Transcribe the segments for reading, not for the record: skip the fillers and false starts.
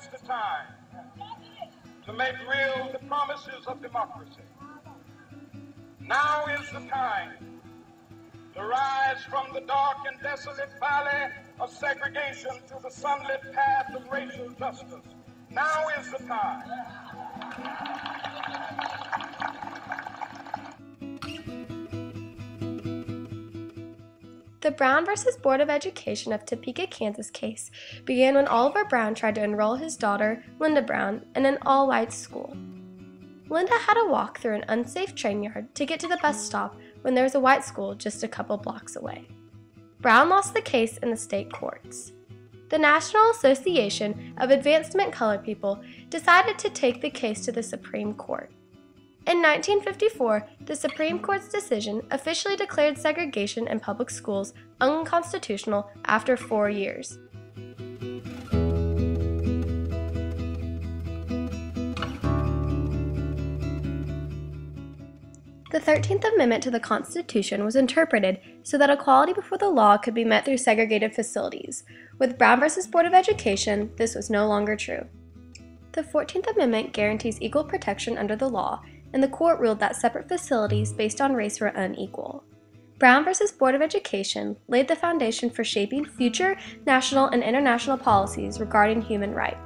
is the time to make real the promises of democracy. Now is the time to rise from the dark and desolate valley of segregation to the sunlit path of racial justice. Now is the time. The Brown versus Board of Education of Topeka, Kansas case began when Oliver Brown tried to enroll his daughter, Linda Brown, in an all-white school. Linda had to walk through an unsafe train yard to get to the bus stop when there was a white school just a couple blocks away. Brown lost the case in the state courts. The National Association of Advancement Colored People decided to take the case to the Supreme Court. In 1954, the Supreme Court's decision officially declared segregation in public schools unconstitutional after 4 years. The 13th Amendment to the Constitution was interpreted so that equality before the law could be met through segregated facilities. With Brown versus Board of Education, this was no longer true. The 14th Amendment guarantees equal protection under the law, and the court ruled that separate facilities based on race were unequal. Brown versus Board of Education laid the foundation for shaping future national and international policies regarding human rights.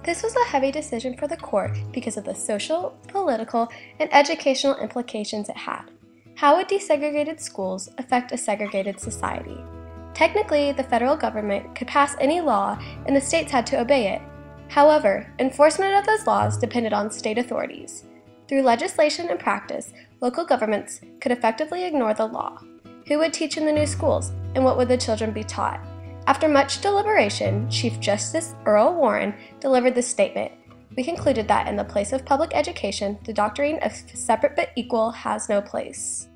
This was a heavy decision for the court because of the social, political, and educational implications it had. How would desegregated schools affect a segregated society? Technically, the federal government could pass any law and the states had to obey it. However, enforcement of those laws depended on state authorities. Through legislation and practice, local governments could effectively ignore the law. Who would teach in the new schools, and what would the children be taught? After much deliberation, Chief Justice Earl Warren delivered this statement. We concluded that in the place of public education, the doctrine of separate but equal has no place.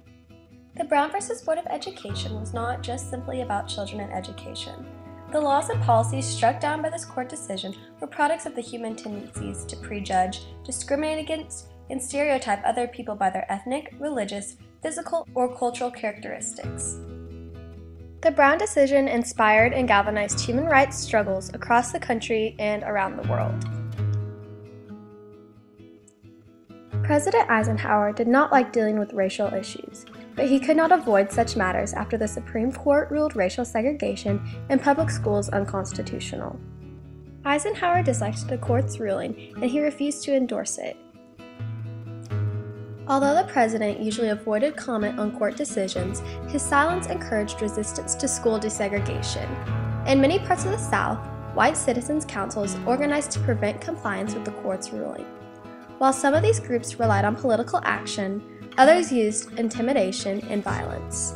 The Brown versus Board of Education was not just simply about children and education. The laws and policies struck down by this court decision were products of the human tendencies to prejudge, discriminate against, and stereotype other people by their ethnic, religious, physical, or cultural characteristics. The Brown decision inspired and galvanized human rights struggles across the country and around the world. President Eisenhower did not like dealing with racial issues, but he could not avoid such matters after the Supreme Court ruled racial segregation in public schools unconstitutional. Eisenhower disliked the court's ruling, and he refused to endorse it. Although the president usually avoided comment on court decisions, his silence encouraged resistance to school desegregation. In many parts of the South, white citizens' councils organized to prevent compliance with the court's ruling. While some of these groups relied on political action, others used intimidation and violence.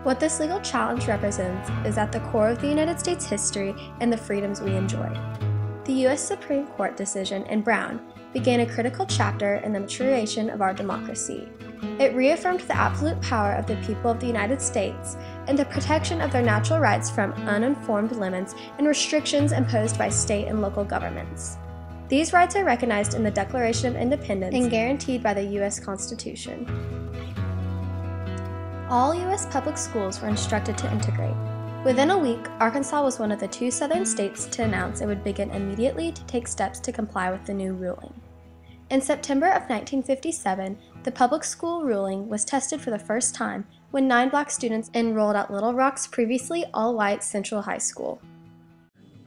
What this legal challenge represents is at the core of the United States history and the freedoms we enjoy. The U.S. Supreme Court decision in Brown began a critical chapter in the maturation of our democracy. It reaffirmed the absolute power of the people of the United States and the protection of their natural rights from uninformed limits and restrictions imposed by state and local governments. These rights are recognized in the Declaration of Independence and guaranteed by the U.S. Constitution. All U.S. public schools were instructed to integrate. Within a week, Arkansas was one of the 2 southern states to announce it would begin immediately to take steps to comply with the new ruling. In September of 1957, the public school ruling was tested for the first time when 9 black students enrolled at Little Rock's previously all-white Central High School.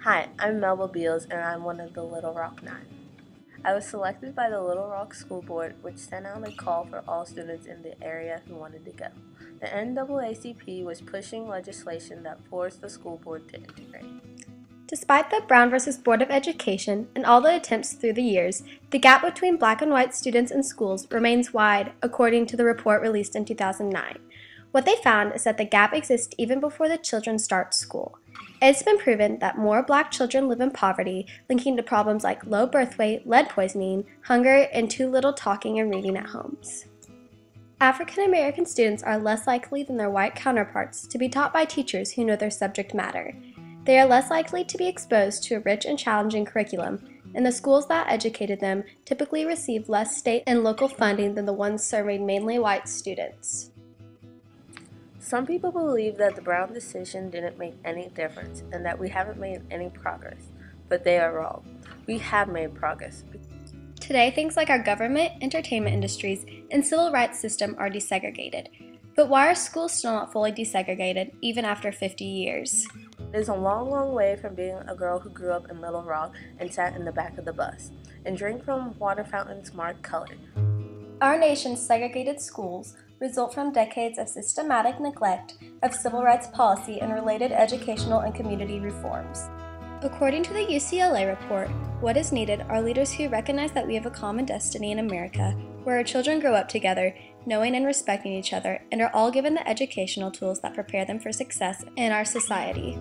Hi, I'm Melba Beals, and I'm one of the Little Rock 9. I was selected by the Little Rock School Board, which sent out a call for all students in the area who wanted to go. The NAACP was pushing legislation that forced the school board to integrate. Despite the Brown versus Board of Education and all the attempts through the years, the gap between black and white students in schools remains wide, according to the report released in 2009. What they found is that the gap exists even before the children start school. It's been proven that more black children live in poverty, linking to problems like low birth weight, lead poisoning, hunger, and too little talking and reading at homes. African American students are less likely than their white counterparts to be taught by teachers who know their subject matter. They are less likely to be exposed to a rich and challenging curriculum, and the schools that educated them typically receive less state and local funding than the ones serving mainly white students. Some people believe that the Brown decision didn't make any difference and that we haven't made any progress, but they are wrong. We have made progress. Today, things like our government, entertainment industries, and civil rights system are desegregated. But why are schools still not fully desegregated, even after 50 years? It is a long, long way from being a girl who grew up in Little Rock and sat in the back of the bus and drank from water fountains marked colored. Our nation's segregated schools result from decades of systematic neglect of civil rights policy and related educational and community reforms. According to the UCLA report, what is needed are leaders who recognize that we have a common destiny in America, where our children grow up together, knowing and respecting each other, and are all given the educational tools that prepare them for success in our society.